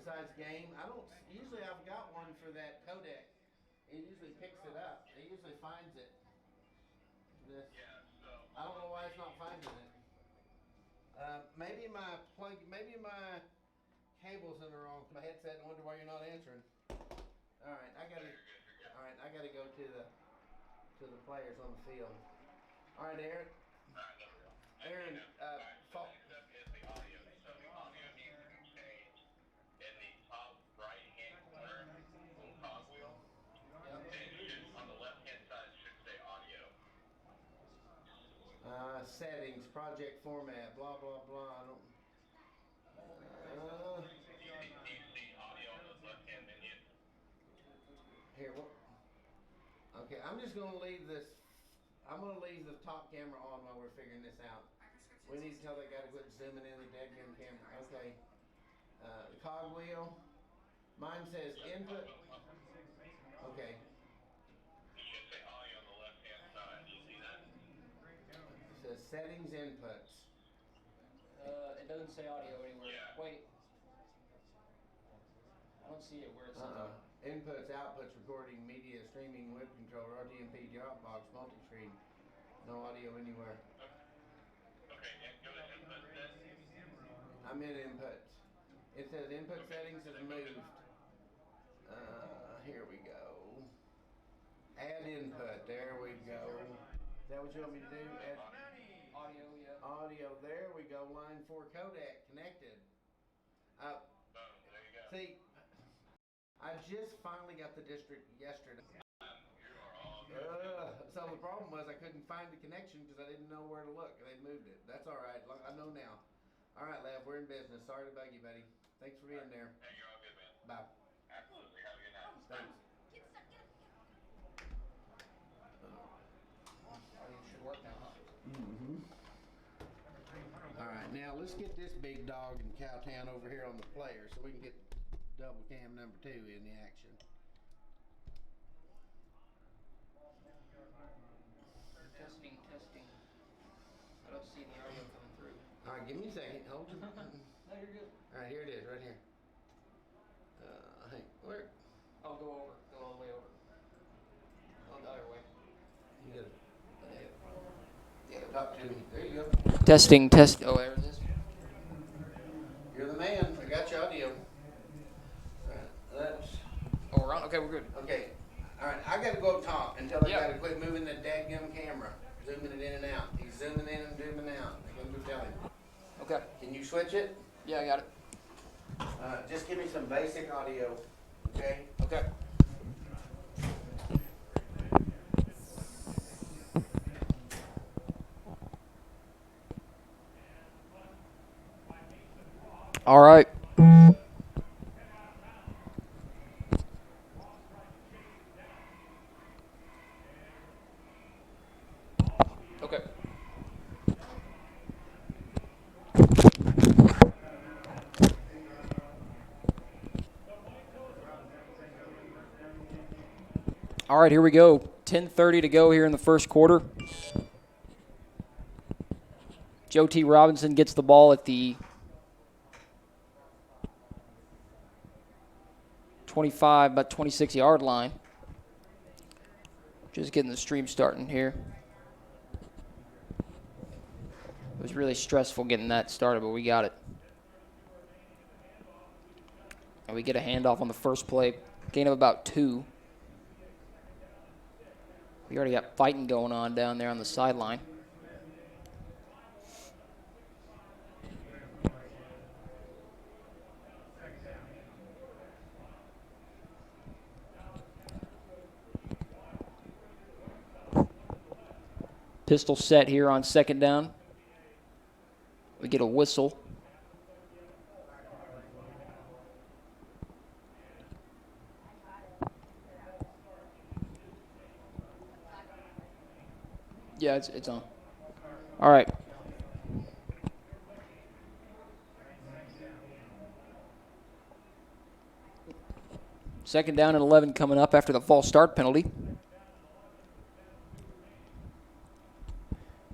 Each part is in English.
size game. I don't. Usually I've got one for that codec. It usually picks it up. It usually finds it. This. I don't know why it's not finding it. Maybe my plug. Maybe my cable's in the wrong headset. I wonder why you're not answering. All right, I gotta. All right, I gotta go to the players on the field. All right, Aaron. Aaron, fall. Settings, project format, blah blah blah. I don't. Here, what? Okay, I'm just gonna leave this. I'm gonna leave the top camera on while we're figuring this out. We need to tell that guy to quit zooming in the dead camera. Okay. The cogwheel. Mine says input. Okay. It says settings inputs. It doesn't say audio anywhere. Yeah. Wait. I don't see it where it says Inputs, outputs, recording, media, streaming, web controller, RTMP, Dropbox, multi-screen. No audio anywhere. I'm in inputs. It says input settings is moved. Here we go. Add input. There we go. Is that what you want me to do? Add audio, yeah. audio. There we go. Line 4 codec connected. There you go. See, I just finally got the district yesterday. So the problem was I couldn't find the connection because I didn't know where to look. They moved it. That's all right. I know now. All right, Lev, we're in business. Sorry to bug you, buddy. Thanks for being there. Hey, you're all good, man. Bye. Absolutely. Have a good night. Thanks. Audio should work now, huh? All right, now let's get this big dog in Cowtown over here on the player so we can get double cam number 2 in the action. Testing, testing. I don't see any audio coming through. All right, give me a second. Hold your. No, you're good. All right, here it is, right here. Hey, where? Oh, go over. Go all the way over. Oh, the other way. You gotta talk to me. There you go. Testing, test. Oh, there it is. You're the man. I got your audio. All right, let's. Oh, we're on? Okay, we're good. Okay. All right, I gotta go up top and tell that Yeah. guy to quit moving the dadgum camera, zooming it in and out. He's zooming in and zooming out. I gotta go tell him. Okay. Can you switch it? Yeah, I got it. Just give me some basic audio, okay? Okay. All right. Okay. All right, here we go. 10:30 to go here in the first quarter. Joe T. Robinson gets the ball at the 25, about 26-yard line. Just getting the stream starting here. It was really stressful getting that started, but we got it. And we get a handoff on the first play. Gain of about 2. We already got fighting going on down there on the sideline. Pistol set here on second down. We get a whistle. Yeah, it's on. All right. Second down and 11 coming up after the false start penalty.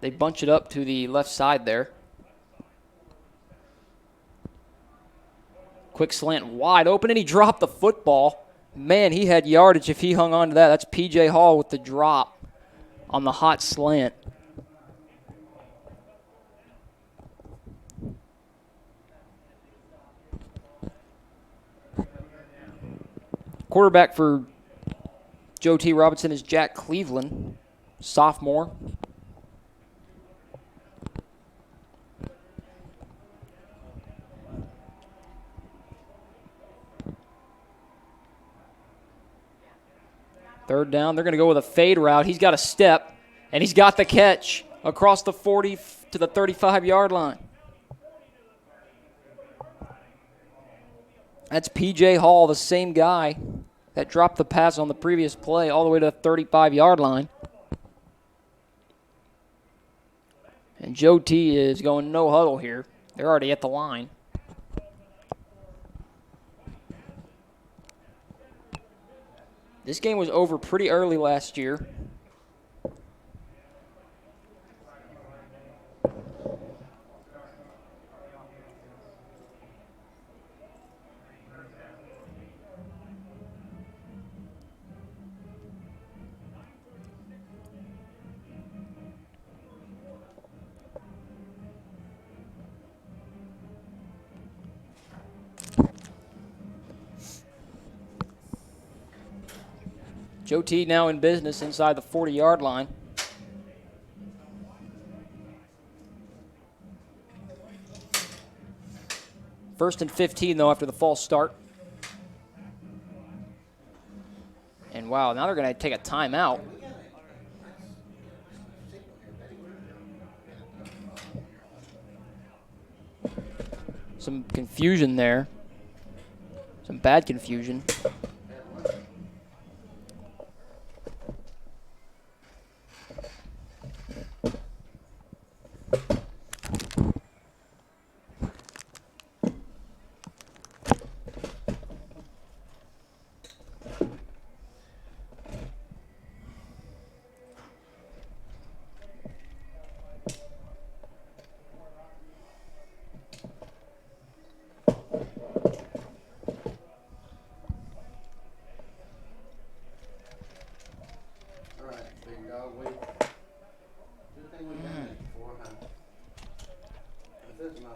They bunch it up to the left side there. Quick slant wide open, and he dropped the football. Man, he had yardage if he hung on to that. That's P.J. Hall with the drop on the hot slant. Quarterback for Joe T. Robinson is Jack Cleveland, sophomore. Third down, they're going to go with a fade route. He's got a step, and he's got the catch across the 40 to the 35-yard line. That's P.J. Hall, the same guy that dropped the pass on the previous play all the way to the 35-yard line. And Joe T. is going no huddle here. They're already at the line. This game was over pretty early last year. Joe T now in business inside the 40-yard line. First and 15, though, after the false start. And, wow, now they're going to take a timeout. Some confusion there. Some bad confusion.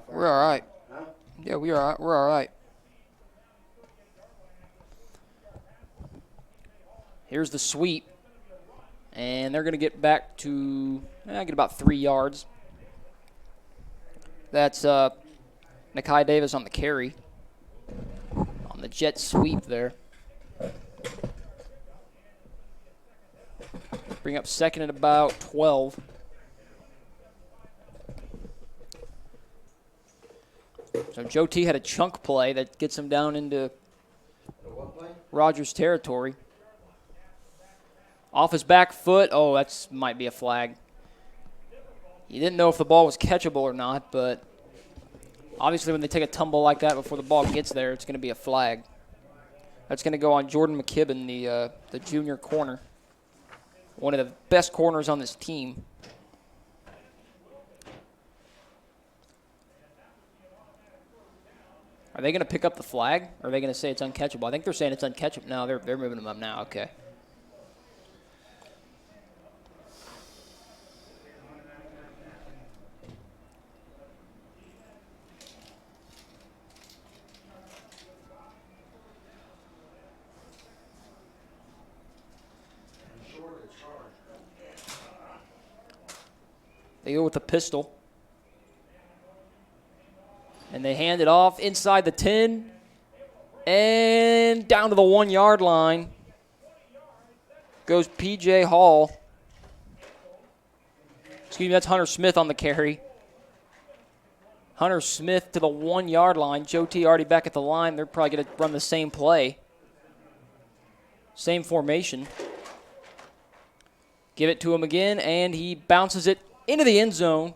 We're all right. Huh? Yeah, we're all right. Here's the sweep. And they're going to get back to, get about 3 yards. That's Nakai Davis on the carry. On the jet sweep there. Bring up second at about 12. So Joe T had a chunk play that gets him down into Rogers territory. Off his back foot. Oh, that might be a flag. You didn't know if the ball was catchable or not, but obviously when they take a tumble like that before the ball gets there, it's going to be a flag. That's going to go on Jordan McKibben, the junior corner. One of the best corners on this team. Are they going to pick up the flag, or are they going to say it's uncatchable? I think they're saying it's uncatchable. No, they're moving them up now. Okay. They go with the pistol. And they hand it off inside the 10 and down to the 1 yard line goes P.J. Hall. Excuse me, that's Hunter Smith on the carry. Hunter Smith to the 1 yard line. Joe T already back at the line. They're probably going to run the same play. Same formation. Give it to him again, and he bounces it into the end zone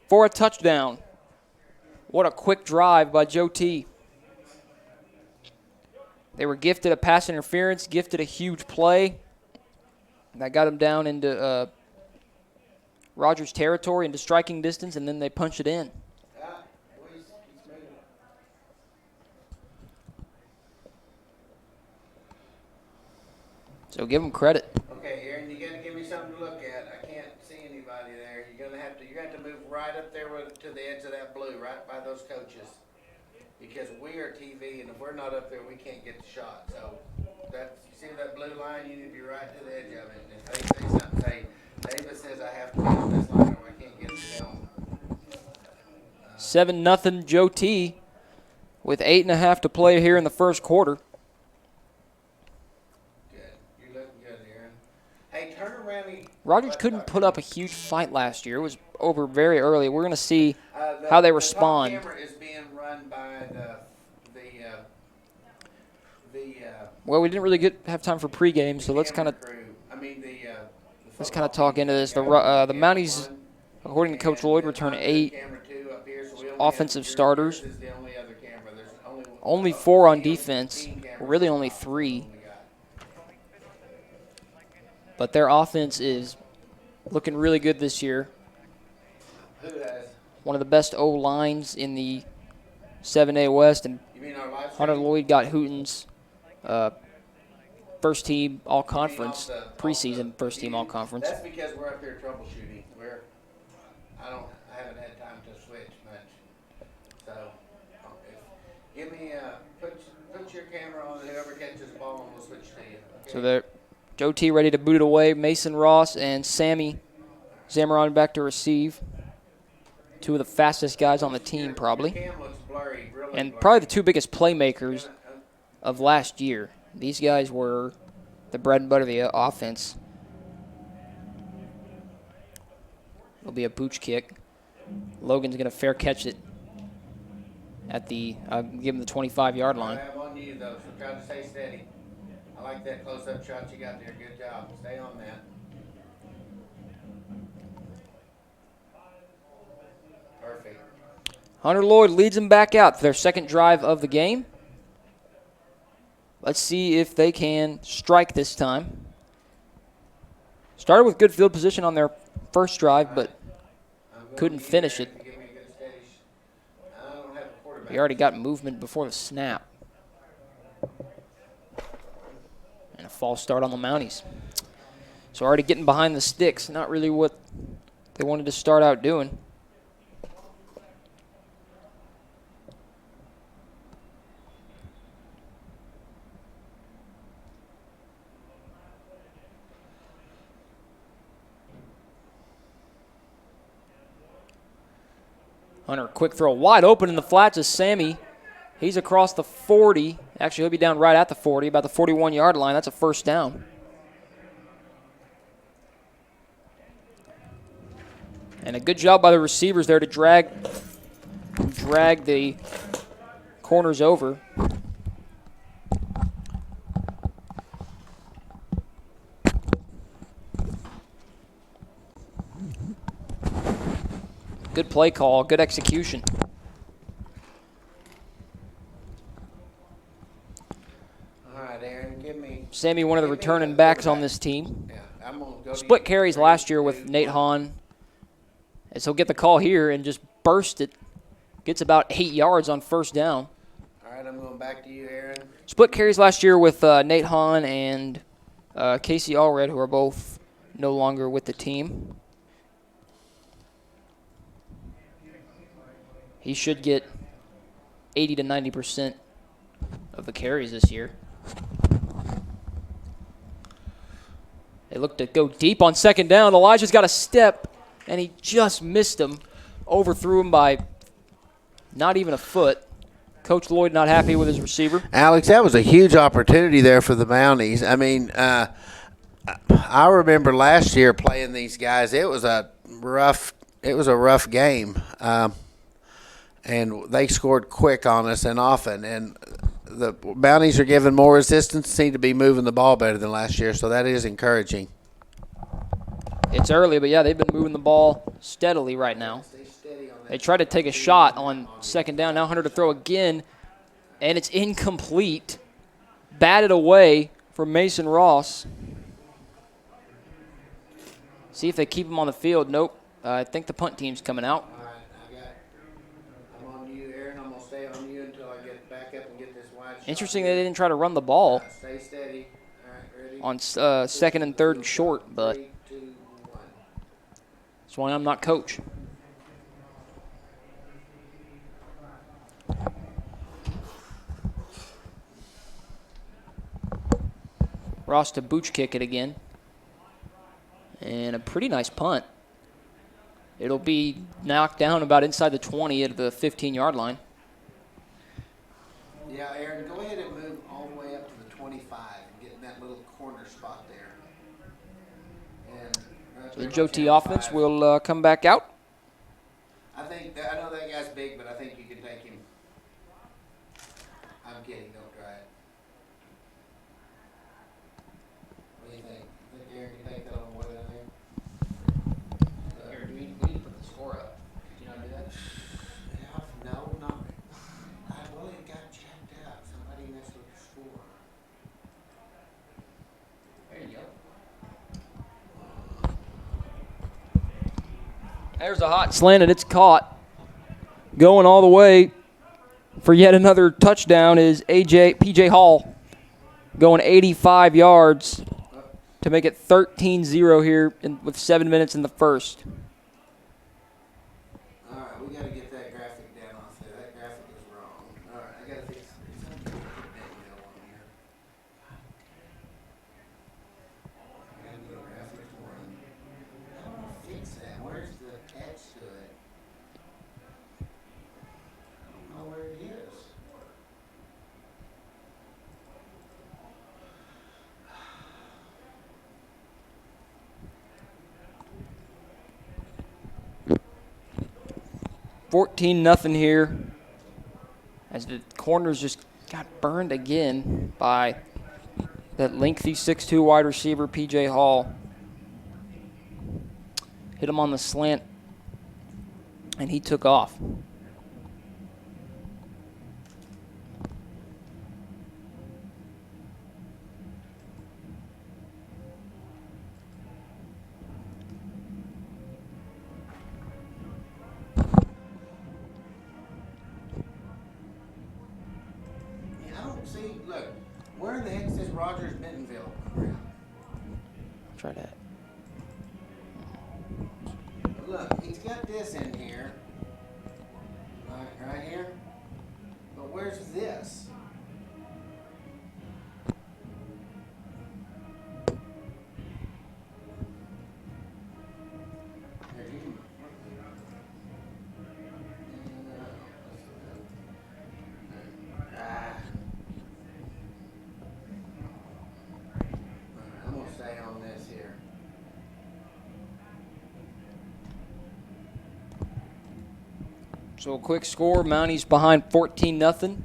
for a touchdown. What a quick drive by Joe T. They were gifted a pass interference, gifted a huge play. That got him down into Rogers territory into striking distance, and then they punch it in. So give them credit. Okay, Aaron, you gotta give me something to look at. I can't see anybody there. You're gonna have to move right up there to the edge of that blue, right by those coaches. Because we are TV, and if we're not up there, we can't get the shot. So see that blue line? You need to be right to the edge of it. And if they say something, say, Davis says I have to be on this line or I can't get the film. 7-0 Joe T. with 8.5 to play here in the first quarter. Good. You're looking good, Aaron. Hey, turn around. Rogers couldn't put up a huge fight last year. It was over very early. We're going to see how they respond. The top camera is being run by Well, we didn't really have time for pregame, so let's kind of talk into this. The Mounties, according to Coach Lloyd, return 8 offensive starters. Only 4 on defense. Really only 3. But their offense is looking really good this year. One of the best O-lines in the 7A West, and Hunter Lloyd got Hooten's first team all-conference, preseason first team all-conference. That's because we're up here troubleshooting. I haven't had time to switch much. So, give me put your camera on whoever catches the ball, and we'll switch to you. Okay? So there, Joe T ready to boot it away. Mason Ross and Sammy Zamaron back to receive. 2 of the fastest guys on the team, probably. Cam looks blurry, really And blurry. probably the 2 biggest playmakers of last year. These guys were the bread and butter of the offense. It'll be a pooch kick. Logan's going to fair catch it at the, give him the 25-yard line. I'm on you, though, so try to stay steady. I like that close-up shot you got there. Good job. Stay on that. Perfect. Hunter Lloyd leads them back out for their second drive of the game. Let's see if they can strike this time. Started with good field position on their first drive, but couldn't finish it. He already got movement before the snap. And a false start on the Mounties. So already getting behind the sticks, not really what they wanted to start out doing. Hunter, quick throw, wide open in the flats is Sammy. He's across the 40. Actually, he'll be down right at the 40, about the 41-yard line. That's a first down. And a good job by the receivers there to drag the corners over. Good play call, good execution. All right, Aaron, give me. Sammy, one of the returning backs on this team. Yeah, I'm gonna go. Split carries last year with Nate Hahn. And so get the call here and just burst it. Gets about 8 yards on first down. All right, I'm going back to you, Aaron. Split carries last year with Nate Hahn and Casey Allred, who are both no longer with the team. He should get 80 to 90% of the carries this year. They look to go deep on second down. Elijah's got a step, and he just missed him. Overthrew him by not even a foot. Coach Lloyd not happy with his receiver. Alex, that was a huge opportunity there for the Mounties. I mean, I remember last year playing these guys. It was a rough game. And they scored quick on us and often. And the Mounties are giving more resistance, seem to be moving the ball better than last year, so that is encouraging. It's early, but, yeah, they've been moving the ball steadily right now. They tried to take a shot on second down. Now Hunter to throw again, and it's incomplete. Batted away for Mason Ross. See if they keep him on the field. Nope. I think the punt team's coming out. Interesting they didn't try to run the ball. Stay steady. All right, ready? on second and third and short, but 3, 2, 1. that's why I'm not coach. Ross to booch kick it again. And a pretty nice punt. It'll be knocked down about inside the 20 at the 15-yard line. Yeah, Aaron, go ahead and move all the way up to the 25 and get in that little corner spot there. And So the Joe T offense will come back out. I know that guy's big, but I think you can take him. I'm kidding. Don't try it. What do you think? Think Aaron can take that on more than there? Here, we need to put the score up. Did you not do that? Yeah, no, not. Well, it got checked out. Somebody messed with the score. There you go. There's a hot slant, and it's caught. Going all the way for yet another touchdown is PJ Hall. Going 85 yards to make it 13-0 here with 7 minutes in the first. All right, we got to get that graphic down off there. That graphic is wrong. All right, I got to fix it. Something to put that yellow on here. I got to go graphics one. How do I fix that? Where's the catch to it? I don't know where it is. $14-0 here as the corners just got burned again by that lengthy 6'2" wide receiver, P.J. Hall. Hit him on the slant, and he took off. Look, where in the heck says Rogers Bentonville? Try that. Look, he's got this in here. Right here. But where's this? Here, you can- Ah. I'm gonna stay on this here. So a quick score, Mounties behind 14-0.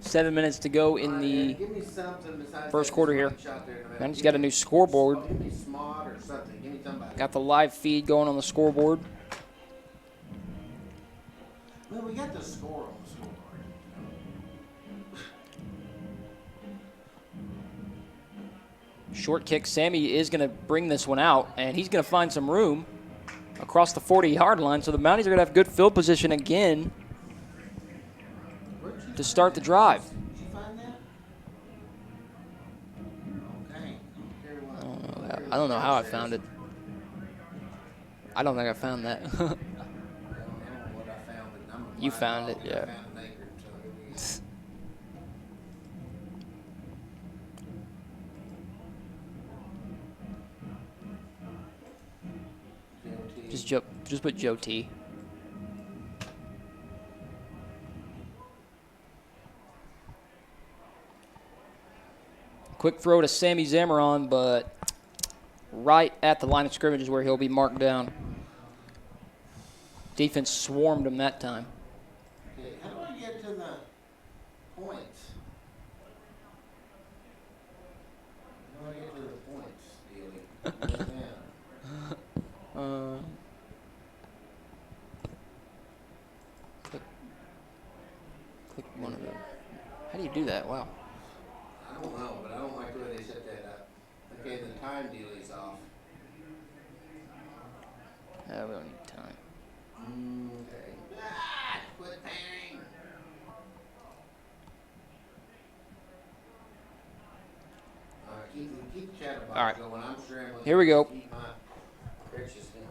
7 minutes to go in the Give me something besides first that quarter here. shot there in the middle. Mounties got a new scoreboard. Oh, give me Smart or something. Give me somebody. Got the live feed going on the scoreboard. Well, we got the score on the scoreboard. Short kick. Sammy is going to bring this one out, and he's going to find some room across the 40-yard line. So the Mounties are going to have good field position again to start the drive. Did you find that? Okay. I don't know how I found it. I don't think I found that. I don't know what I found, but I'm You found it, I yeah. found an acre, so Just put Joe T. Quick throw to Sammy Zamaron, but right at the line of scrimmage is where he'll be marked down. Defense swarmed him that time. Okay, how do I get to the points? How do I get to the points, Steely? Click one of them. How do you do that? Wow. I don't know, but I don't like the way they set that up. Okay, the time dealey's off. We don't need time. Okay. Ah, quit pairing. Keep the chatterbox All right. going. I'm scrambling. Here we go. Keep my pictures down.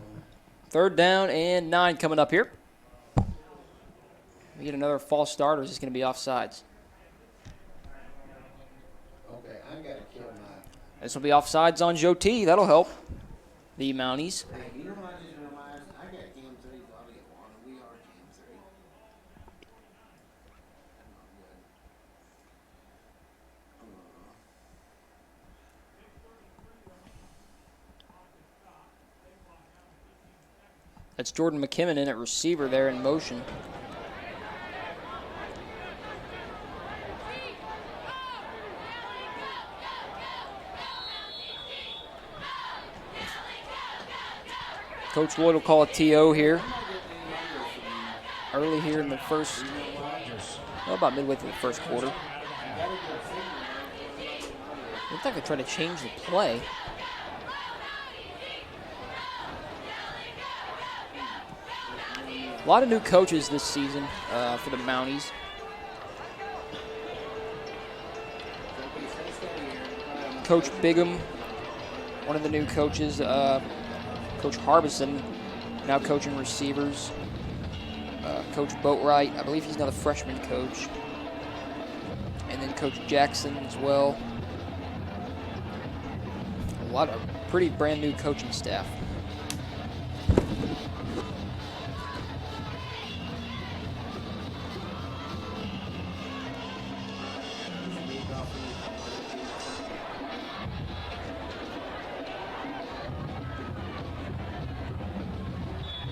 3rd down and 9 coming up here. We get another false start, or is this going to be offsides? Okay, I gotta kill my. This will be offsides on Joe T. That'll help the Mounties. Hey, you know what I just realized? I got Cam 3, so I'll get one. We are Cam 3. That's not good. That's Jordan McKinnon in at receiver there in motion. Coach Lloyd will call a TO here. Early here in the first, well, about midway through the first quarter. Looks like they try to change the play. A lot of new coaches this season for the Mounties. Coach Bigham, one of the new coaches. Coach Harbison, now coaching receivers. Coach Boatwright, I believe he's now the freshman coach. And then Coach Jackson as well. A lot of pretty brand new coaching staff.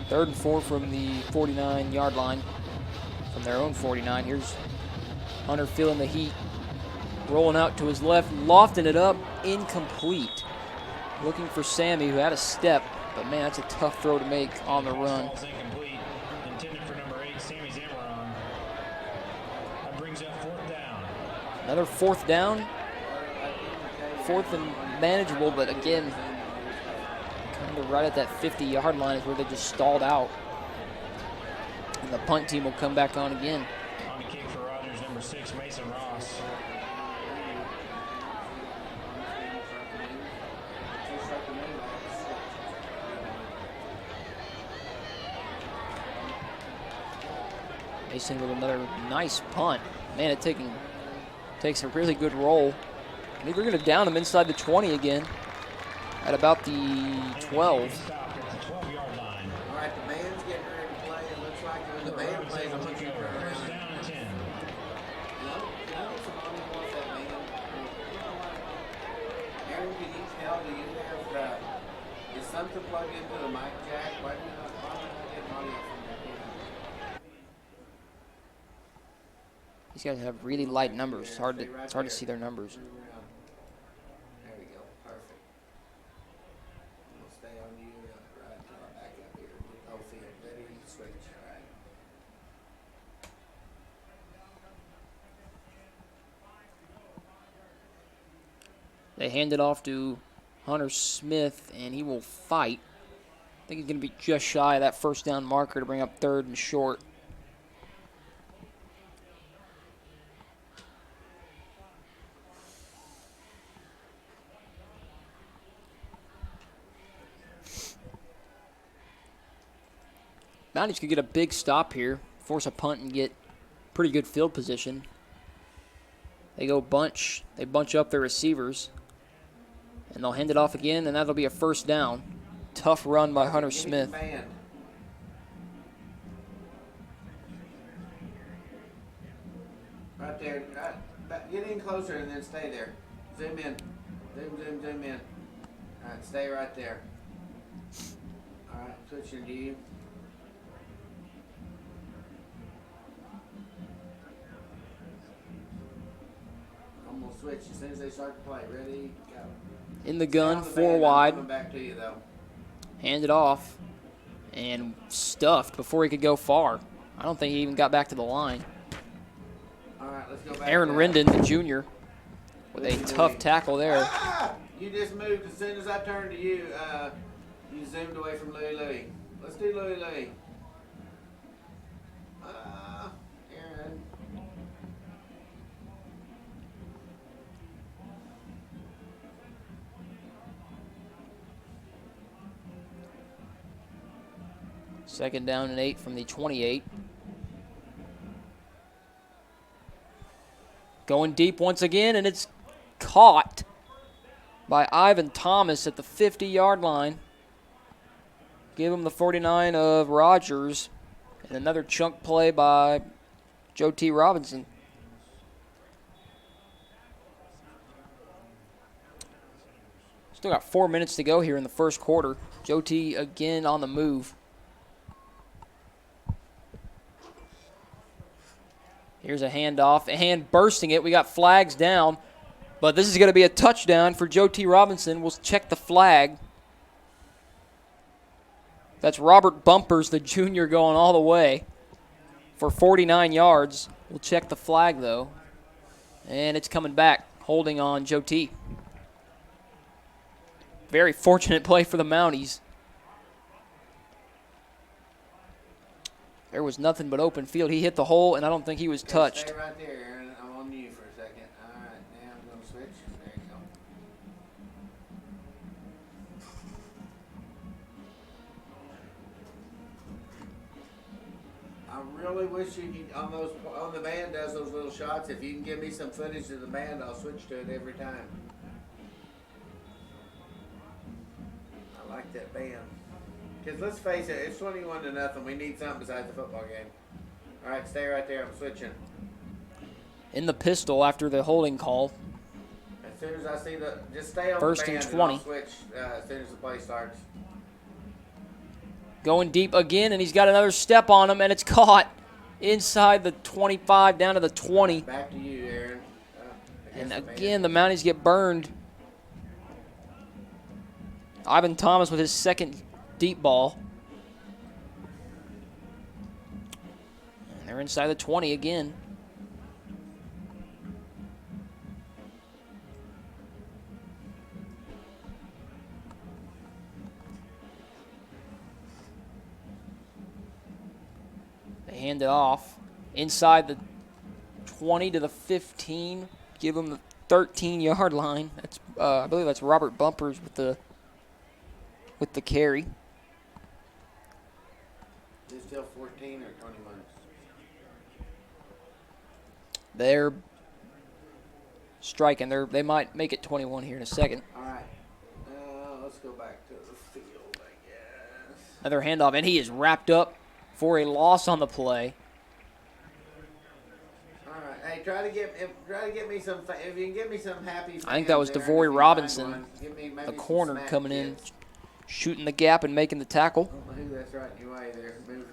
Third and 4 from the 49-yard line, from their own 49. Here's Hunter feeling the heat, rolling out to his left, lofting it up, incomplete. Looking for Sammy, who had a step, but man, that's a tough throw to make on the run. Ball's incomplete. Intended for number 8, Sammy Zamaron. That brings up 4th down. Another 4th down. 4th and manageable, but again, kind of right at that 50-yard line is where they just stalled out. And the punt team will come back on again. On the kick for Rogers, number 6, Mason Ross. Mason with another nice punt. Man, it takes a really good roll. I think we're going to down him inside the 20 again at about the 12. Stop at the 12-yard line. All right, the band's getting ready to play. It looks like when the band plays, I'm looking for a First down and 10. Can I get some money off that band? Aaron, can you tell, do you have, is something plugged into the mic jack? Why do you not get money off from that band? These guys have really light numbers. It's hard to see their numbers. There we go, perfect. We'll stay on you right until I back up here. Oh, field, ready, switch, all right. They hand it off to Hunter Smith, and he will fight. I think he's going to be just shy of that first down marker to bring up 3rd and short. Mounties could get a big stop here, force a punt, and get pretty good field position. They go bunch. They bunch up their receivers. And they'll hand it off again, and that'll be a first down. Tough run by Hunter Smith. Band. Right there. Right, get in closer and then stay there. Zoom in. Zoom in. All right, stay right there. All right, switching to you. I'm going to switch as soon as they start to play. Ready? Go. In the gun, Stay on the 4 band. wide. I'm coming back to you, though. Hand it off. And stuffed before he could go far. I don't think he even got back to the line. All right, let's go back. Aaron down. Rendon, the junior, with a tough tackle there. Ah! You just moved as soon as I turned to you. You zoomed away from Louie. Let's do Louie. Aaron. 2nd down and 8 from the 28. Going deep once again, and it's caught by Ivan Thomas at the 50-yard line. Give him the 49 of Rogers. And another chunk play by Joe T. Robinson. Still got 4 minutes to go here in the first quarter. Joe T. again on the move. Here's a handoff. A hand bursting it. We got flags down. But this is going to be a touchdown for Joe T. Robinson. We'll check the flag. That's Robert Bumpers, the junior, going all the way for 49 yards. We'll check the flag, though. And it's coming back, holding on Joe T. Very fortunate play for the Mounties. There was nothing but open field. He hit the hole, and I don't think he was touched. Stay right there, Aaron. I'm on you for a second. All right, now I'm going to switch. There you go. I really wish you could, on the band does those little shots. If you can give me some footage of the band, I'll switch to it every time. I like that band. Because let's face it, it's 21-0. We need something besides the football game. All right, stay right there. I'm switching. In the pistol after the holding call. As soon as I see just stay on First the band and 20. I'll switch as soon as the play starts. Going deep again, and he's got another step on him, and it's caught inside the 25 down to the 20. Back to you, Aaron. And again, the Mounties get burned. Ivan Thomas with his second deep ball. And they're inside the 20 again. They hand it off inside the 20 to the 15. Give them the 13-yard line. That's I believe that's Robert Bumpers with the carry. Is it still 14 or 21? They're striking. They might make it 21 here in a second. All right. Let's go back to the field, I guess. Another handoff, and he is wrapped up for a loss on the play. All right. Hey, try to get me some. If you can get me some happy. I think that was fans there, DeVory if you Robinson, find one, give me maybe the some corner snack coming in, kids. shooting the gap and making the tackle. I don't know who that's right in your way there. Move.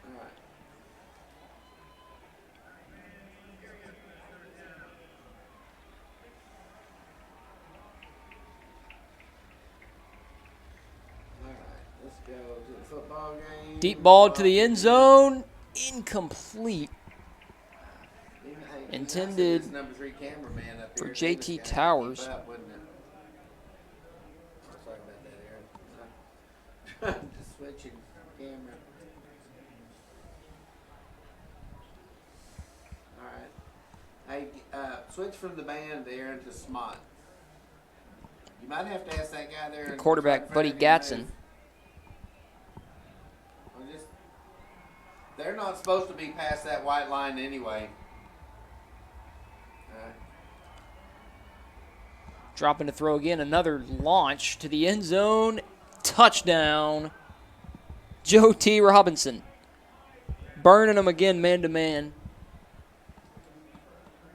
All right. All right. Let's go to the football game. Deep ball to the end zone. Incomplete. Intended This number 3 cameraman up for here, JT he was kinda Towers. keep up, wasn't it? Sorry about that, Aaron. Just switching camera. All right. Hey, switch from the band there into Smot. You might have to ask that guy there. The in quarterback, front Buddy of you to Gatson. move. They're not supposed to be past that white line anyway. Dropping to throw again. Another launch to the end zone. Touchdown. Joe T. Robinson. Burning him again man to man.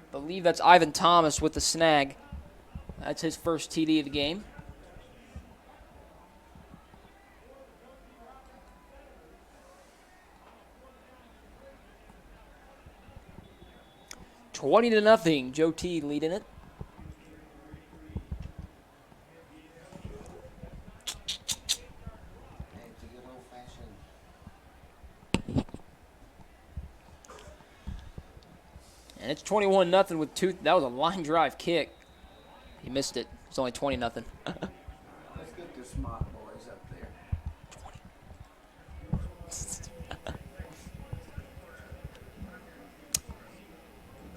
I believe that's Ivan Thomas with the snag. That's his first TD of the game. $20-0. Joe T. leading it. It's a good old-fashioned. And it's 21-0 with two. That was a line drive kick. He missed it. It's only 20-0. Let's get the Smot boys up there.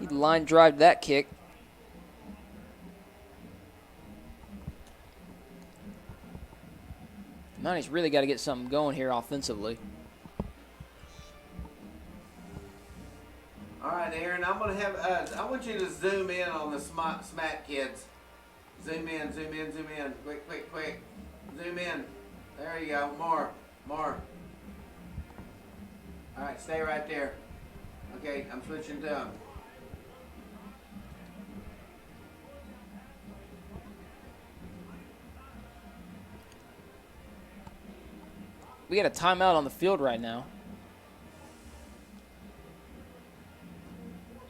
He line drive that kick. Mounties really got to get something going here offensively. All right, Aaron, I'm going to have, I want you to zoom in on the smack kids. Zoom in, zoom in, zoom in. Quick, quick, quick. Zoom in. There you go. More, more. All right, stay right there. Okay, I'm switching to them. We got a timeout on the field right now.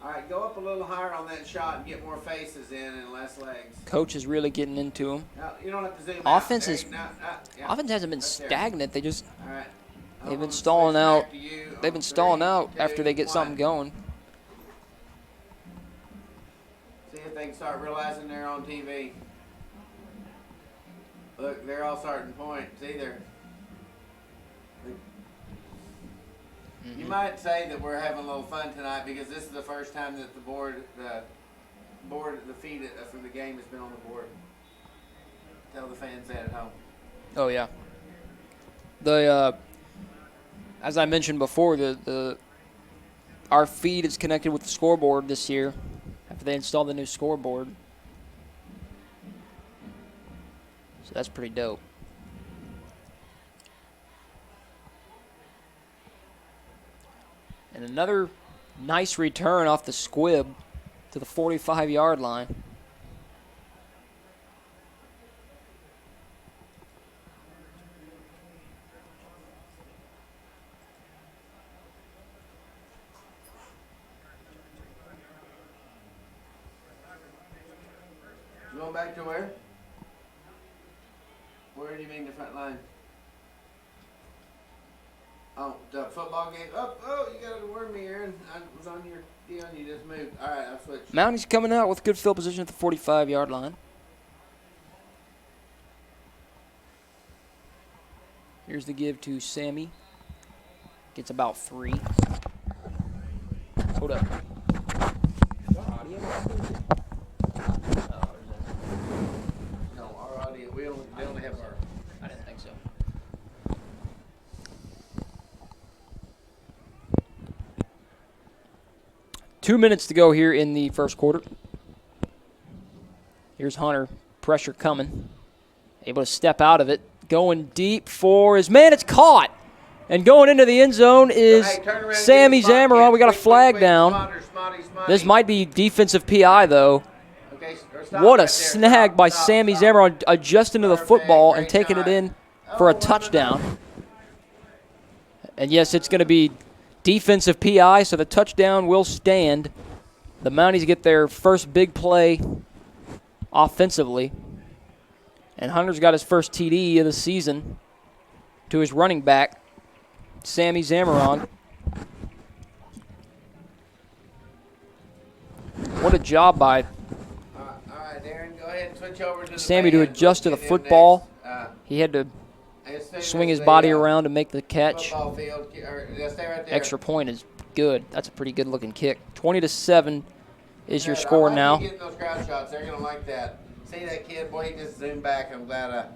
All right, go up a little higher on that shot and get more faces in and less legs. Coach is really getting into him. No, you don't have to zoom Offense out. is Yeah. offense hasn't been Right there. stagnant. They just All right. they've been Switch stalling back out. to you They've on been stalling 3, out 2, after they get 1. something going. See if they can start realizing they're on TV. Look, they're all starting to point. See, You might say that we're having a little fun tonight because this is the first time that the feed for the game has been on the board. Tell the fans that at home. Oh yeah. The as I mentioned before, our feed is connected with the scoreboard this year after they installed the new scoreboard. So that's pretty dope. And another nice return off the squib to the 45-yard line. Going back to where? Where do you mean the front line? Oh, the football game. Oh, you got to warn me, Aaron. I was on your deal and you just moved. All right, I'll switch. Mounties coming out with good field position at the 45-yard line. Here's the give to Sammy. Gets about 3. Hold up. No, our audio. They only have our. I didn't think so. Two minutes to go here in the first quarter. Here's Hunter. Pressure coming. Able to step out of it. Going deep for his man. It's caught. And going into the end zone is Sammy Zamaron. We got a flag down. This might be defensive PI, though. What a snag by Sammy Zamaron, adjusting to the football and taking it in for a touchdown. And yes, it's going to be defensive PI, so the touchdown will stand. The Mounties get their first big play offensively. And Hunter's got his first TD of the season to his running back, Sammy Zamaron. What a job by All right, Darren, go ahead and switch over to the Sammy to fans. adjust to the Let's get in football. next. He had to As soon swing as his body the, around to make the catch. Football field, stay right there. Extra point is good. That's a pretty good looking kick. 20-7 is your Good. score I like now. you getting those crowd shots. They're gonna like that. See that kid? Boy, he just zoomed back. I'm glad.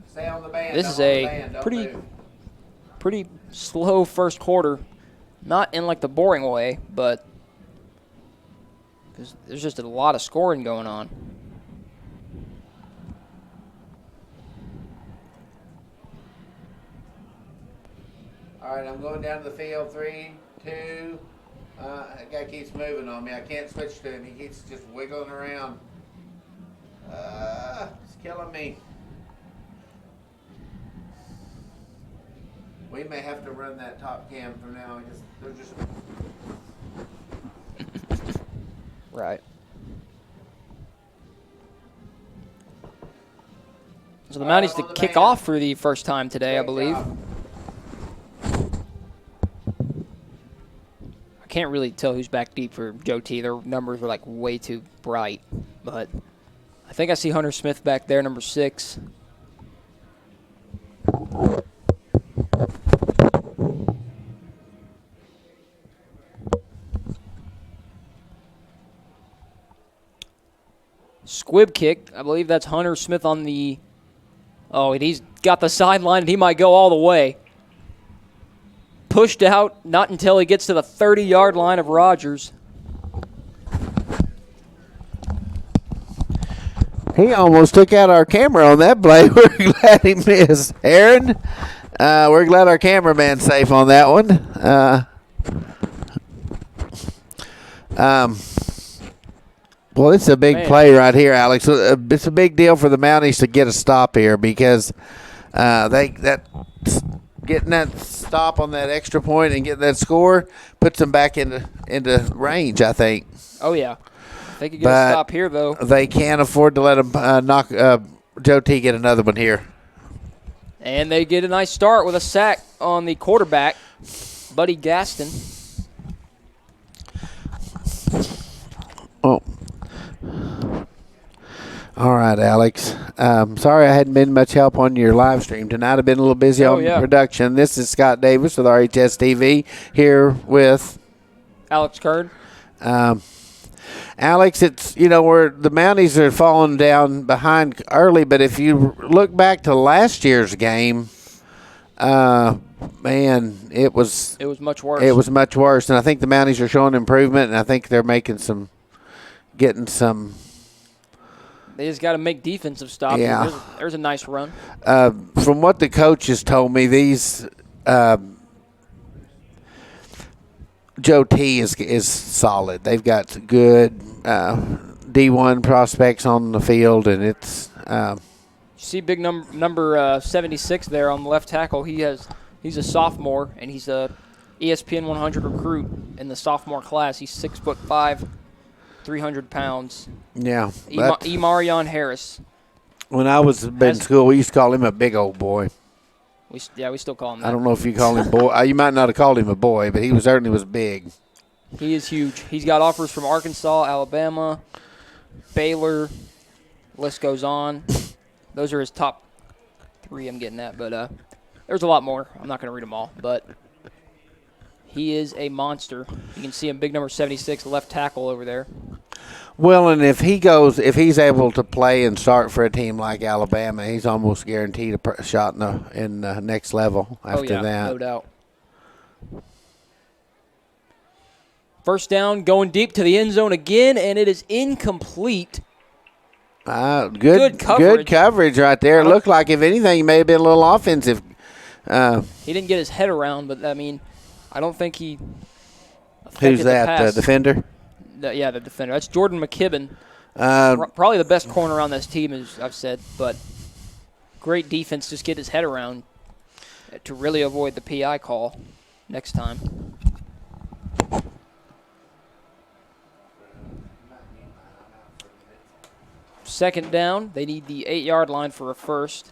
Stay on the band. This Don't is on the a band. Don't pretty move. pretty slow first quarter. Not in like the boring way, but because there's just a lot of scoring going on. All right, I'm going down to the field. 3, 2. That guy keeps moving on me. I can't switch to him. He keeps just wiggling around. It's killing me. We may have to run that top cam from now on because they're just. Right. So the Mounties to kick off for the first time today, I believe. I can't really tell who's back deep for Joe T. Their numbers were like way too bright, but I think I see Hunter Smith back there, number 6. squib kick. I believe that's Hunter Smith on the – oh, and he's got the sideline, and he might go all the way. Pushed out, not until he gets to the 30-yard line of Rogers. He almost took out our camera on that play. We're glad he missed. Aaron, we're glad our cameraman's safe on that one. Well, it's a big play right here, Alex. It's a big deal for the Mounties to get a stop here because getting that stop on that extra point and getting that score puts them back into range, I think. Oh, yeah. They could get a stop here, though. They can't afford to let them knock Joe T get another one here. And they get a nice start with a sack on the quarterback, Buddy Gaston. Oh. All right, Alex. Sorry I hadn't been much help on your live stream tonight. I've been a little busy on production. This is Scott Davis with RHS TV here with Alex Kern. Alex, it's, where the Mounties are falling down behind early, but if you look back to last year's game, man, it was much worse. It was much worse, and I think the Mounties are showing improvement, and I think they're getting some. They just got to make defensive stops. Yeah. There's a nice run. From what the coaches told me, these Joe T is solid. They've got good D1 prospects on the field, and it's. You see big number 76 there on the left tackle. He's a sophomore, and he's a ESPN 100 recruit in the sophomore class. He's 6'5", 300 pounds. Yeah. Emarion Harris. When I was in school, we used to call him a big old boy. We still call him that. I don't know if you call him boy. You might not have called him a boy, but he certainly was big. He is huge. He's got offers from Arkansas, Alabama, Baylor. List goes on. Those are his top 3 I'm getting at, but there's a lot more. I'm not going to read them all, but he is a monster. You can see him, big number 76, left tackle over there. Well, and if he's able to play and start for a team like Alabama, he's almost guaranteed a shot in the next level after that. No doubt. First down, going deep to the end zone again, and it is incomplete. Good coverage right there. It looked like, if anything, he may have been a little offensive. He didn't get his head around, but, I don't think he Who's that, the defender? The defender. That's Jordan McKibben. Probably the best corner on this team, as I've said, but great defense. Just get his head around to really avoid the PI call next time. Second down. They need the 8-yard line for a first.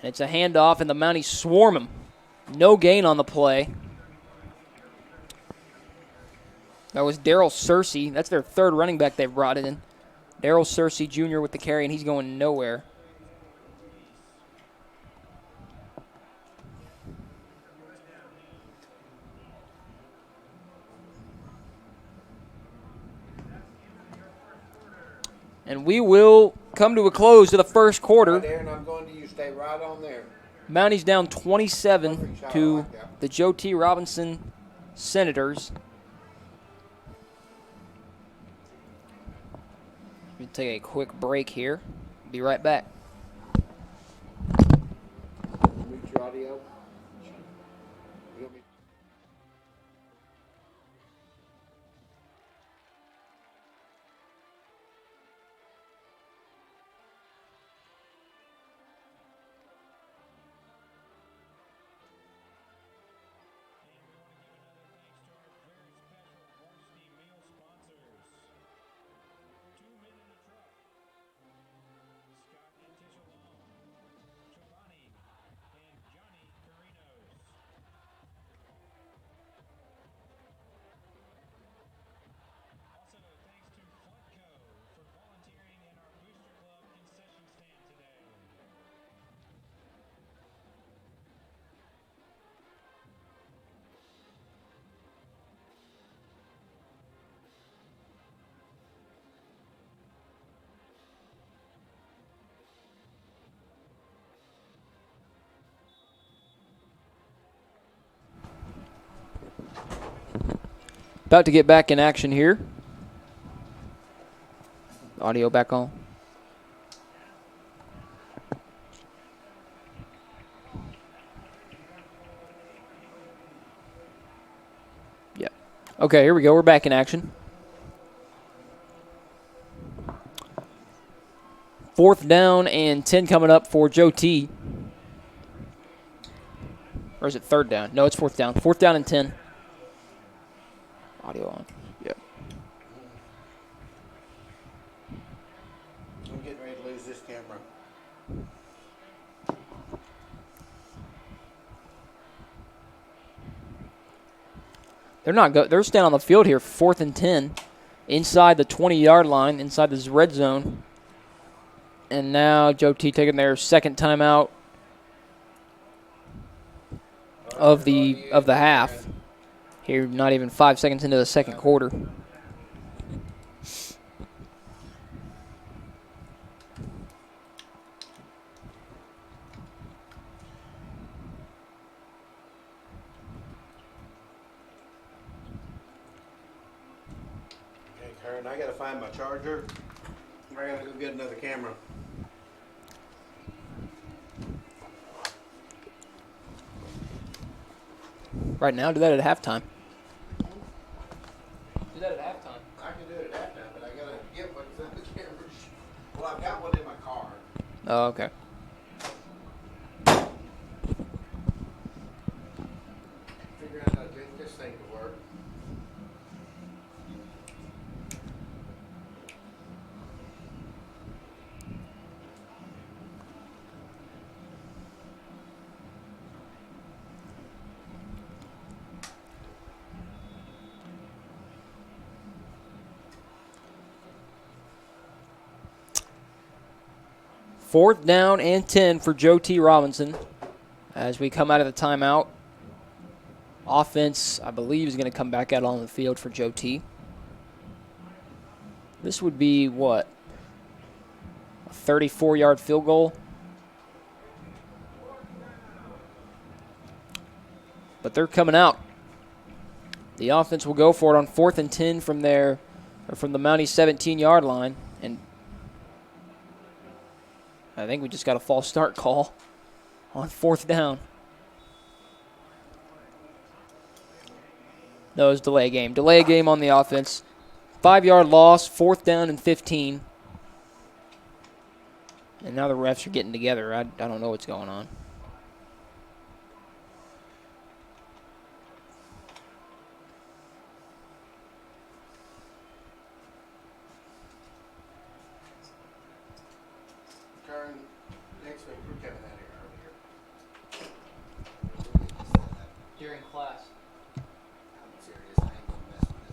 And it's a handoff, and the Mounties swarm him. No gain on the play. That was Daryl Searcy. That's their third running back they've brought in. Daryl Searcy Jr. with the carry, and he's going nowhere. And we will come to a close to the first quarter. Right there, and I'm going to you stay right on there. Mounties down 27 to the Joe T. Robinson Senators. We'll take a quick break here. Be right back. Mute your audio. About to get back in action here. Audio back on. Yeah. Okay, here we go. We're back in action. 4th down and 10 coming up for Joe T. Or is it 3rd down? No, it's 4th down. 4th down and 10. Audio on. Yep. I'm getting ready to lose this camera. They're not go. They're staying on the field here. 4th and 10, inside the 20-yard line, inside this red zone. And now Joe T taking their 2nd timeout of the half. Here, not even 5 seconds into the 2nd quarter. Okay, Karen, I gotta find my charger. I gotta go get another camera. Right now, do that at halftime. Do that at halftime. I can do it at halftime, but I gotta get what's on the camera. Well, I've got one in my car. Oh, okay. Figure out how to get this thing to work. Fourth down and 10 for Joe T. Robinson as we come out of the timeout. Offense, I believe, is going to come back out on the field for Joe T. This would be, what, a 34-yard field goal? But they're coming out. The offense will go for it on 4th and 10 from the Mountie 17-yard line. And I think we just got a false start call on 4th down. No, it was delay game. Delay game on the offense. 5-yard loss, 4th down and 15. And now the refs are getting together. I don't know what's going on. Karen, next week we're coming out here earlier. During class. I'm serious. I ain't gonna mess with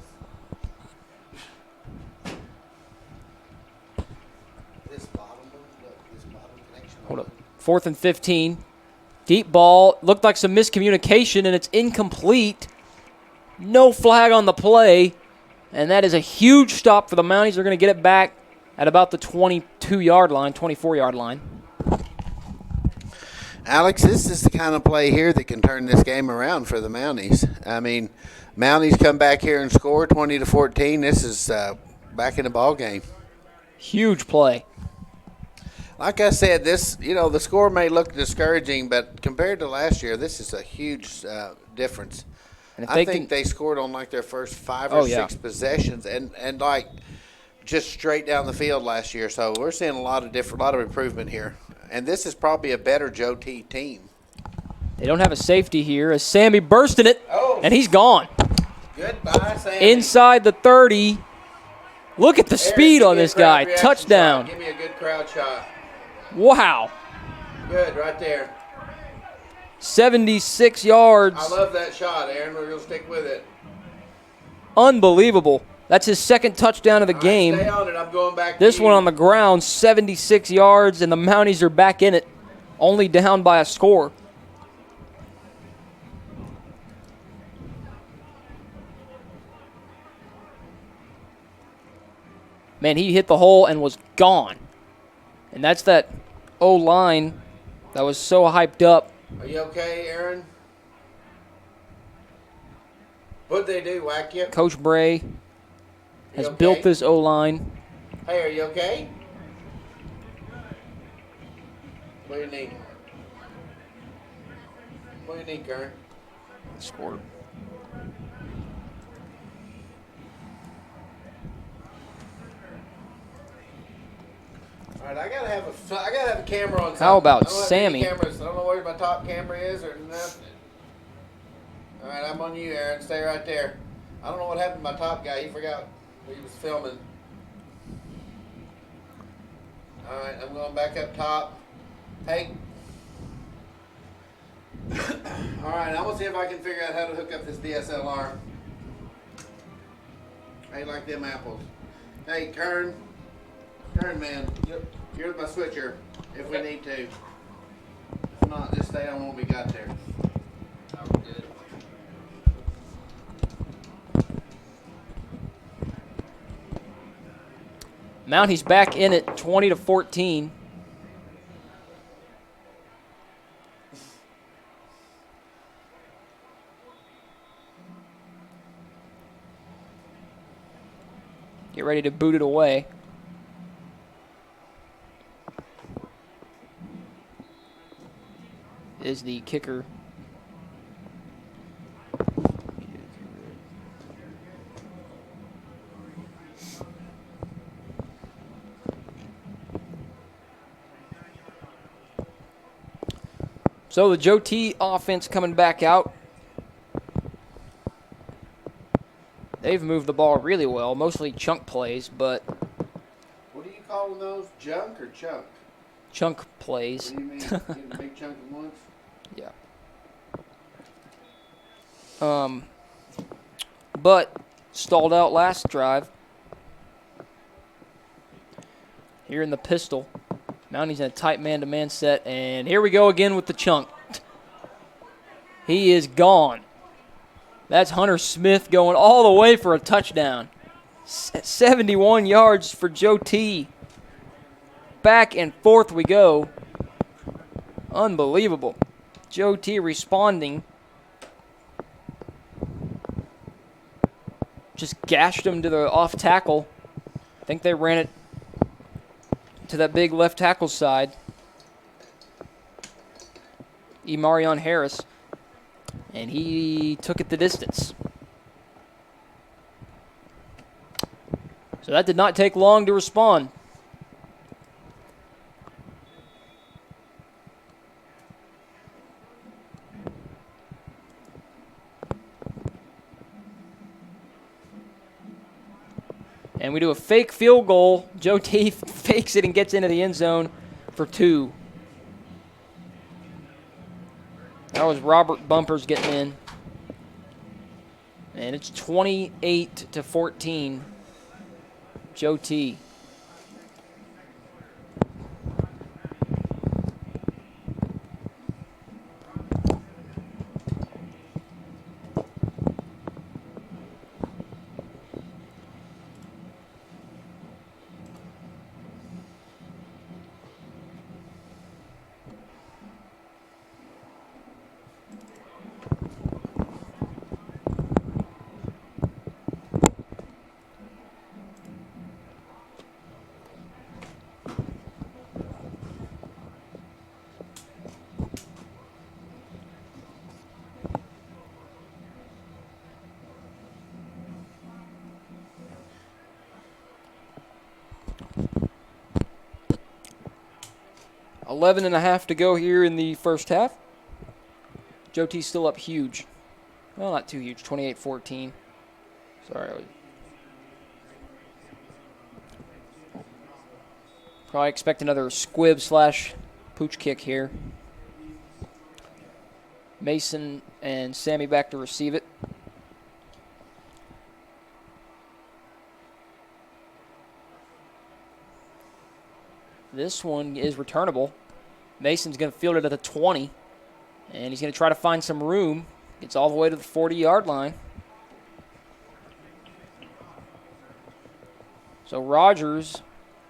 this. This bottom one, look, this bottom connection. Hold up. 4th and 15. Deep ball. Looked like some miscommunication, and it's incomplete. No flag on the play. And that is a huge stop for the Mounties. They're going to get it back at about the 22-yard line, 24-yard line. Alex, this is the kind of play here that can turn this game around for the Mounties. I mean, Mounties come back here and score 20-14. This is back in the ball game. Huge play. Like I said, this, the score may look discouraging, but compared to last year, this is a huge difference. And if I think they scored on like their first 5 or 6 possessions, and like just straight down the field last year. So we're seeing a lot of improvement here, and this is probably a better Joe T team. They don't have a safety here as Sammy bursting it, and he's gone. Goodbye, Sammy. Inside the 30. Look at the speed on this guy. Touchdown. Give me a good crowd shot. Wow. Good, right there. 76 yards. I love that shot, Aaron. We're going to stick with it. Unbelievable. That's his 2nd touchdown of the game. Stay on it. I'm going back. This one on the ground, 76 yards, and the Mounties are back in it, only down by a score. Man, he hit the hole and was gone. And that's that O-line that was so hyped up. Are you okay, Aaron? What'd they do, whack you? Coach Bray You has okay? built this O-line. Hey, are you okay? What do you need? What do you need, Kern? Scored. All right, I gotta have a camera on. How about I don't have any Sammy? Cameras. I don't know where my top camera is or nothing. All right, I'm on you, Aaron. Stay right there. I don't know what happened to my top guy. He forgot what he was filming. All right, I'm going back up top. Hey. All right, I'm gonna see if I can figure out how to hook up this DSLR. Hey, like them apples. Hey, Kern, man. Yep. Here's my switcher if we need to. If not, just stay on what we got there. Oh, we're good. Mounties back in it, 20-14. Get ready to boot it away. Is the kicker. So the Joe T offense coming back out. They've moved the ball really well, mostly chunk plays, but What do you call those? Junk or chunk? chunk plays. What do you mean? Getting a big chunk at once? Yeah. But stalled out last drive. Here in the pistol. Mounties in a tight man-to-man set, and here we go again with the chunk. He is gone. That's Hunter Smith going all the way for a touchdown. 71 yards for Joe T. Back and forth we go. Unbelievable. Joe T responding. Just gashed him to the off tackle. I think they ran it to that big left tackle side. Emarion Harris. And he took it the distance. So that did not take long to respond. And we do a fake field goal. Joe T fakes it and gets into the end zone for 2. That was Robert Bumpers getting in. And it's 28-14. Joe T. $11 and a half to go here in the first half. Joe T's still up huge. Well, not too huge, 28-14. Sorry. Probably expect another squib / pooch kick here. Mason and Sammy back to receive it. This one is returnable. Mason's going to field it at the 20, and he's going to try to find some room. Gets all the way to the 40-yard line. So Rogers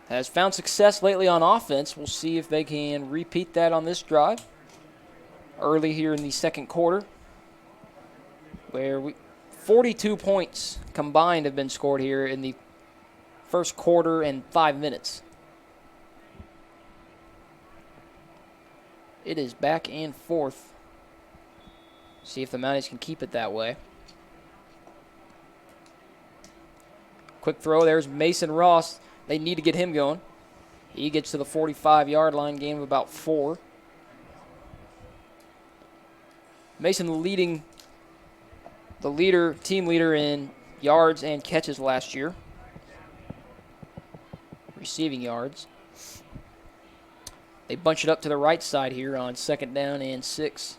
has found success lately on offense. We'll see if they can repeat that on this drive early here in the second quarter, where we 42 points combined have been scored here in the first quarter and 5 minutes. It is back and forth. See if the Mounties can keep it that way. Quick throw. There's Mason Ross. They need to get him going. He gets to the 45-yard line, gain of about 4. Mason team leader in yards and catches last year. Receiving yards. They bunch it up to the right side here on 2nd down and 6.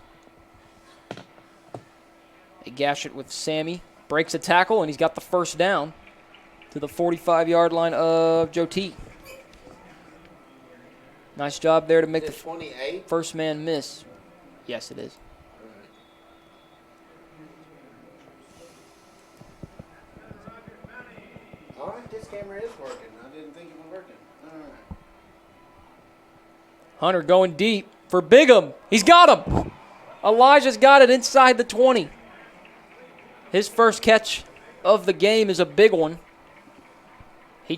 They gash it with Sammy. Breaks a tackle, and he's got the first down to the 45-yard line of Joe T. Nice job there to make the 28? first man miss. Yes, it is. All right, this camera is working. I didn't think it was working. All right. Hunter going deep for Bigham. He's got him. Elijah's got it inside the 20. His first catch of the game is a big one. He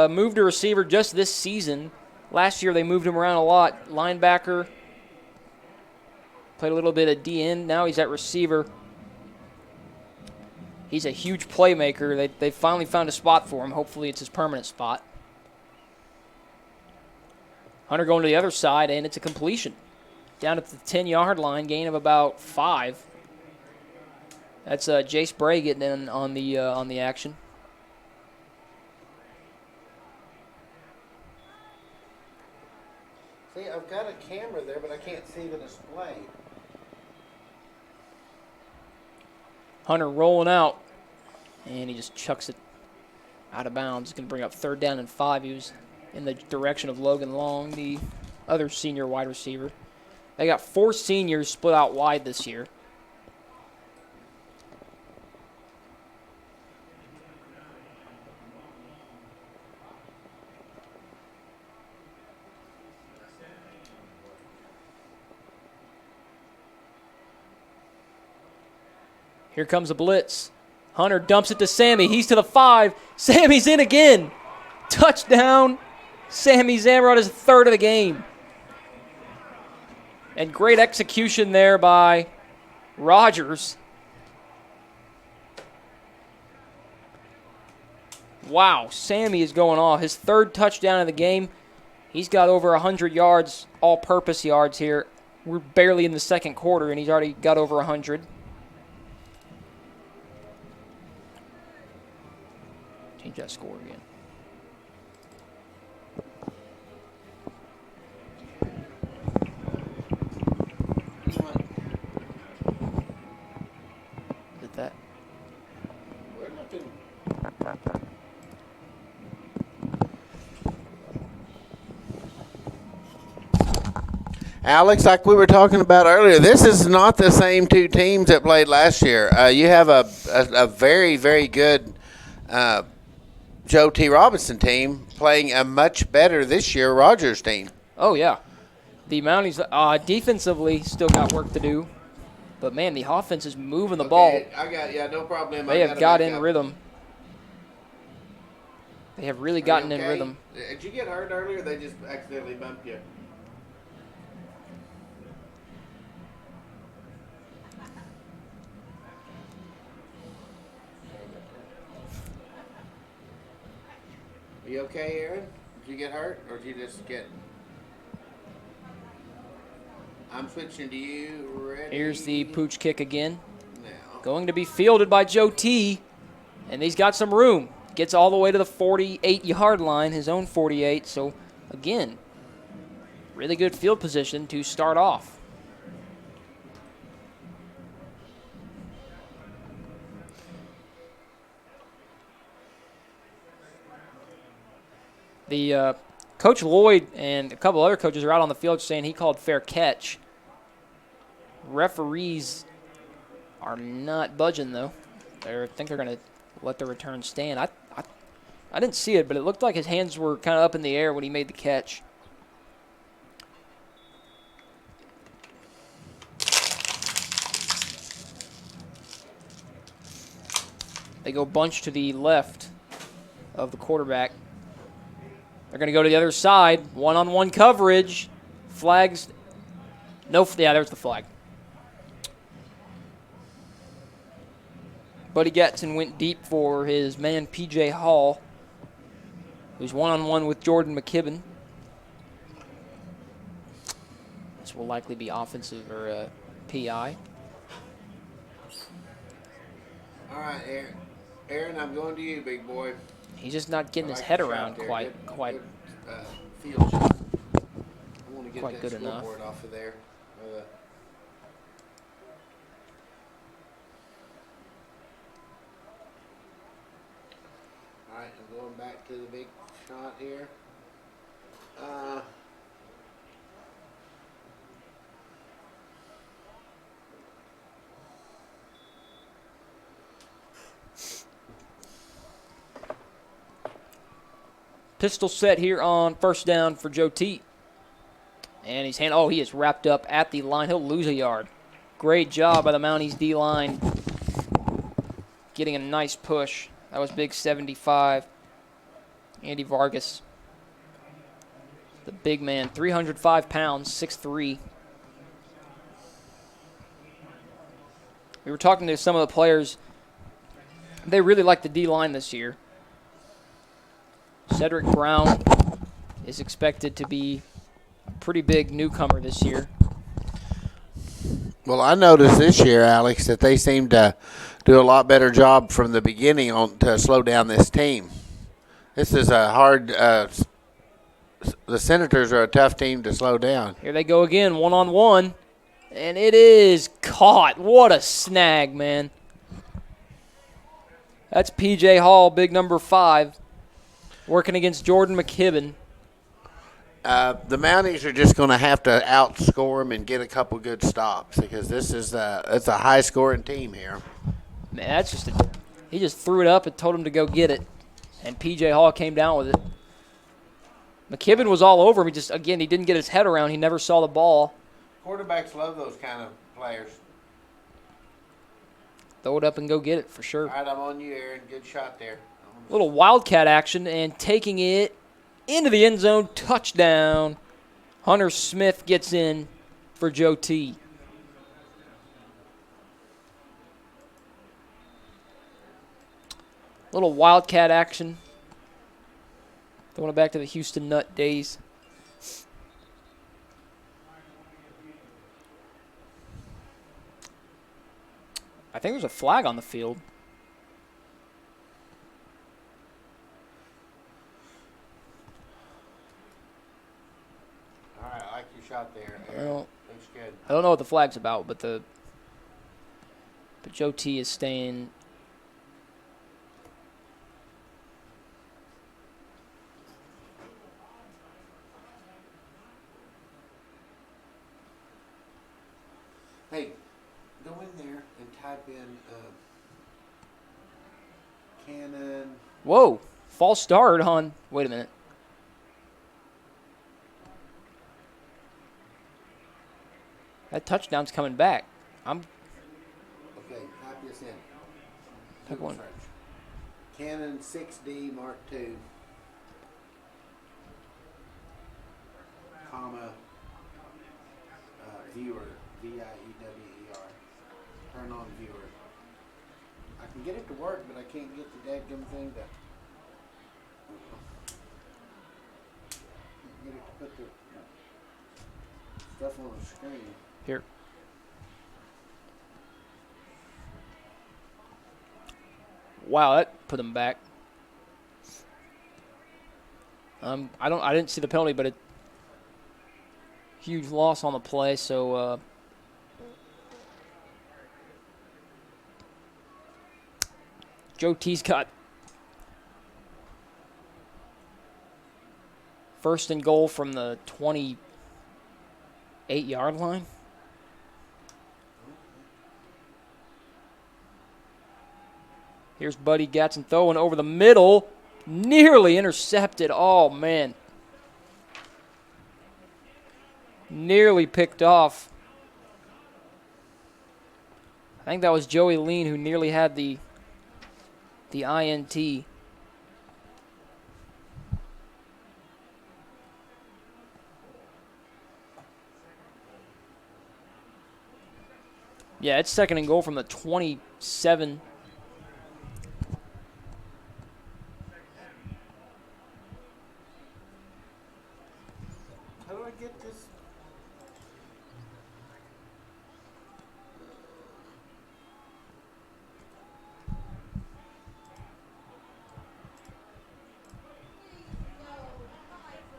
moved a receiver just this season. Last year they moved him around a lot. Linebacker. Played a little bit of DN. Now he's at receiver. He's a huge playmaker. They finally found a spot for him. Hopefully it's his permanent spot. Hunter going to the other side, and it's a completion. Down at the 10-yard line, gain of about 5. That's Jace Bray getting in on the action. See, I've got a camera there, but I can't see the display. Hunter rolling out, and he just chucks it out of bounds. He's going to bring up 3rd down and 5. He was in the direction of Logan Long, the other senior wide receiver. They got 4 seniors split out wide this year. Here comes a blitz. Hunter dumps it to Sammy. He's to the 5. Sammy's in again. Touchdown. Sammy Zamrod is 3rd of the game. And great execution there by Rogers. Wow, Sammy is going off. His 3rd touchdown of the game. He's got over 100 yards, all-purpose yards here. We're barely in the 2nd quarter, and he's already got over 100. Change that score again. Is it that? We're looking. Alex, like we were talking about earlier, this is not the same 2 teams that played last year. You have a very, very good Joe T. Robinson team playing a much better this year Rogers team. Oh, yeah. The Mounties defensively still got work to do. But, man, the offense is moving the ball. I got no problem. They have got in rhythm. They have really gotten in rhythm. Did you get hurt earlier? They just accidentally bumped you. Are you okay, Aaron? Did you get hurt, or did you just get... I'm switching to you. Ready? Here's the pooch kick again. Now. Going to be fielded by Joe T. And he's got some room. Gets all the way to the 48-yard line, his own 48. So, again, really good field position to start off. The Coach Lloyd and a couple other coaches are out on the field saying he called fair catch. Referees are not budging, though. I think they're going to let the return stand. I didn't see it, but it looked like his hands were kind of up in the air when he made the catch. They go bunch to the left of the quarterback. They're going to go to the other side. One-on-one coverage. Flags. No, yeah, there's the flag. Buddy Gatson went deep for his man P.J. Hall, who's one-on-one with Jordan McKibben. This will likely be offensive or PI. All right, Aaron. Aaron, I'm going to you, big boy. He's just not getting I his like head your shot around there. quite Good, field shot. I want to get Quite that good enough. scoreboard off of there. All right, I'm going back to the big shot here. Pistol set here on first down for Joe Teat. And he is wrapped up at the line. He'll lose a yard. Great job by the Mounties D-line. Getting a nice push. That was big 75. Andy Vargas. The big man, 305 pounds, 6'3". We were talking to some of the players. They really like the D-line this year. Cedric Brown is expected to be a pretty big newcomer this year. Well, I noticed this year, Alex, that they seem to do a lot better job from the beginning on to slow down this team. This is a hard. The Senators are a tough team to slow down. Here they go again, one-on-one, and it is caught. What a snag, man. That's P.J. Hall, big number 5, working against Jordan McKibben. The Mounties are just going to have to outscore them and get a couple good stops because this is it's a high-scoring team here. Man, that's he just threw it up and told him to go get it, and P.J. Hall came down with it. McKibben was all over him. He didn't get his head around. He never saw the ball. Quarterbacks love those kind of players. Throw it up and go get it for sure. All right, I'm on you, Aaron. Good shot there. Little wildcat action and taking it into the end zone. Touchdown. Hunter Smith gets in for Joe T. Little wildcat action. Throwing it back to the Houston Nut days. I think there's a flag on the field. All right, I like your shot there, Aaron. Well, Looks good. I don't know what the flag's about, but Joe T is staying. Hey, go in there and type in Cannon. Whoa, false start on. Wait a minute. That touchdown's coming back. Okay, type this in. Pick Google one. search. Canon 6D Mark II, comma, viewer, V-I-E-W-E-R. Turn on viewer. I can get it to work, but I can't get the dadgum thing to. Get it to put the stuff on the screen. Here. Wow, that put them back. I didn't see the penalty, but huge loss on the play, so Joe T's got first and goal from the 28-yard line. Here's Buddy Gatson throwing over the middle. Nearly intercepted. Oh, man. Nearly picked off. I think that was Joey Lean who nearly had the the INT. Yeah, it's 2nd and goal from the 27. How do I get this?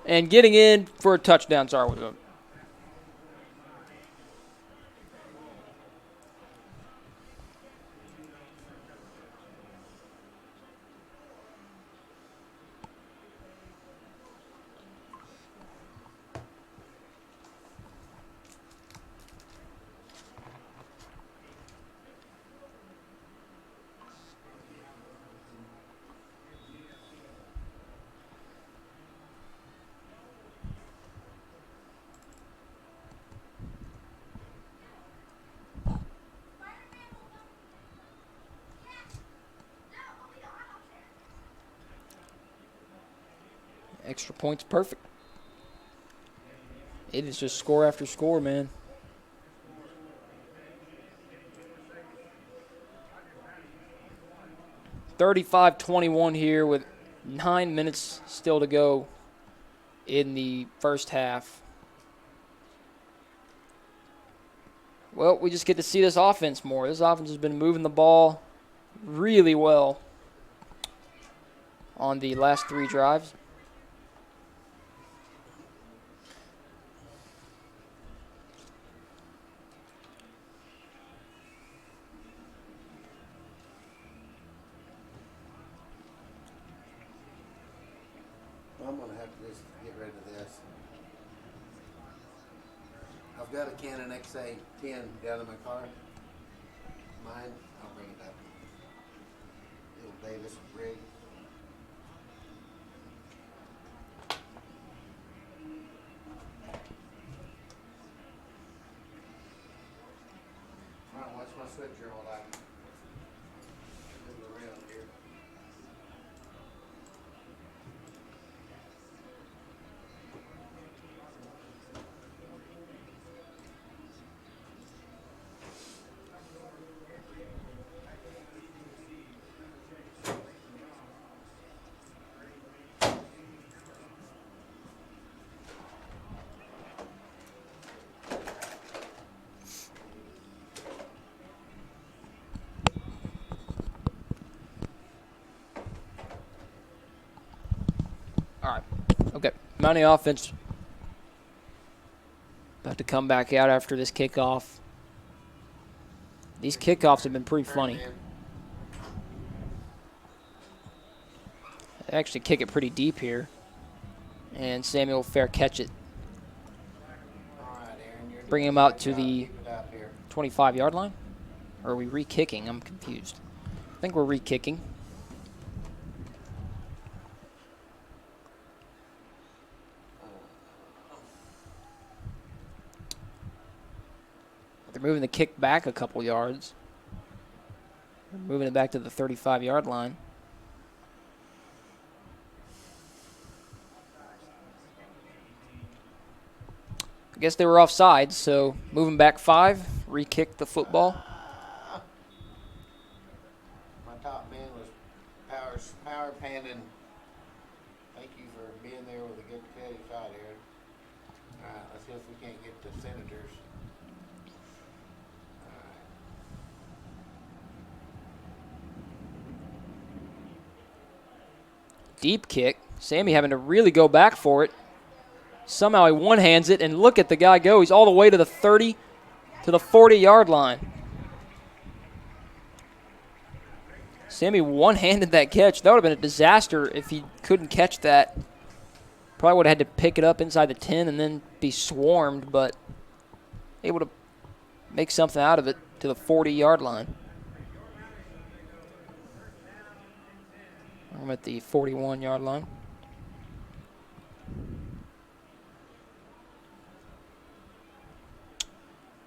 And getting in for a touchdown, sorry. Extra points, perfect. It is just score after score, man. $35-21 here with 9 minutes still to go in the first half. Well, we just get to see this offense more. This offense has been moving the ball really well on the last 3 drives. I'm gonna have to just get rid of this. I've got a Canon XA10 down in my car. Mine, I'll bring it up. Little Davis rig. Alright, watch my switcher while I move around here. All right. Okay. Mounting offense about to come back out after this kickoff. These kickoffs have been pretty funny. They actually kick it pretty deep here. And Samuel Fair catch it. Bring him out to the 25-yard line? Or are we re-kicking? I'm confused. I think we're re-kicking. They're moving the kick back a couple yards. They're moving it back to the 35-yard line. I guess they were offside, so moving back 5, re-kick the football. My top man was power panning. Thank you for being there with a good steady shot here. All right, let's see if we can't get the Senators. Deep kick. Sammy having to really go back for it. Somehow he one-hands it, and look at the guy go. He's all the way to the 30, to the 40-yard line. Sammy one-handed that catch. That would have been a disaster if he couldn't catch that. Probably would have had to pick it up inside the 10 and then be swarmed, but able to make something out of it to the 40-yard line. I'm at the 41-yard line.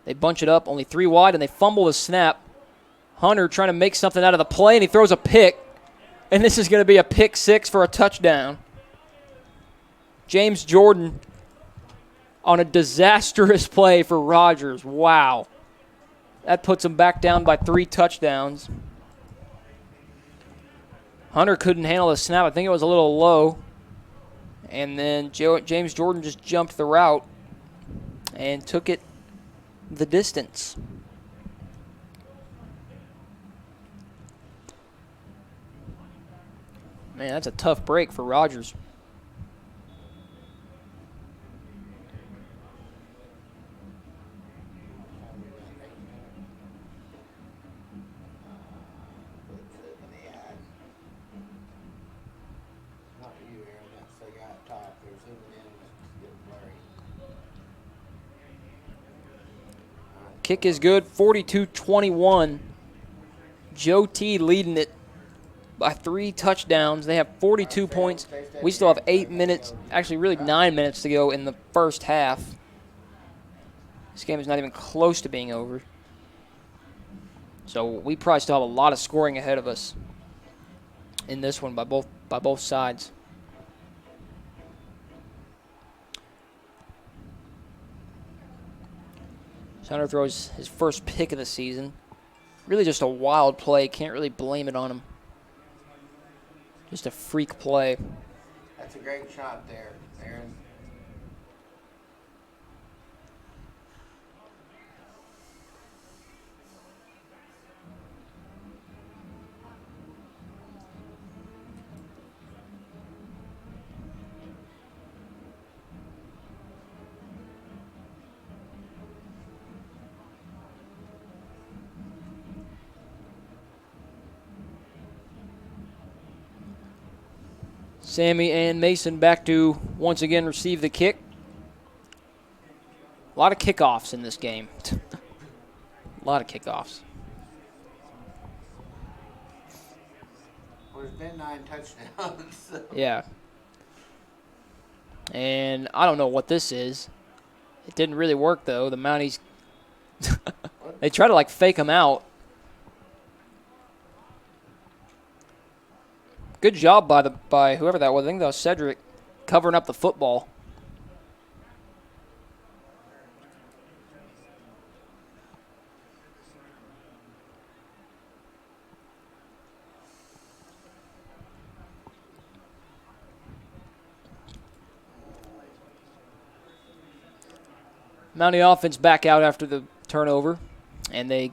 They bunch it up, only 3 wide, and they fumble the snap. Hunter trying to make something out of the play, and he throws a pick. And this is going to be a pick six for a touchdown. James Jordan on a disastrous play for Rodgers. Wow. That puts him back down by 3 touchdowns. Hunter couldn't handle the snap. I think it was a little low. And then James Jordan just jumped the route and took it the distance. Man, that's a tough break for Rodgers. Not you, Aaron. That's the guy up top. They're zooming in and it's getting blurry. Kick is good, 42-21. Joe T leading it by 3 touchdowns. They have 42 points. We still have 8 minutes, actually really 9 minutes to go in the first half. This game is not even close to being over. So we probably still have a lot of scoring ahead of us in this one by both sides. Hunter throws his first pick of the season. Really just a wild play. Can't really blame it on him. Just a freak play. That's a great shot there, Aaron. Sammy and Mason back to once again receive the kick. A lot of kickoffs in this game. A lot of kickoffs. Well, there's been 9 touchdowns. So. Yeah. And I don't know what this is. It didn't really work, though. The Mounties, they try to, like, fake him out. Good job by whoever that was. I think that was Cedric, covering up the football. Mountie offense back out after the turnover, and they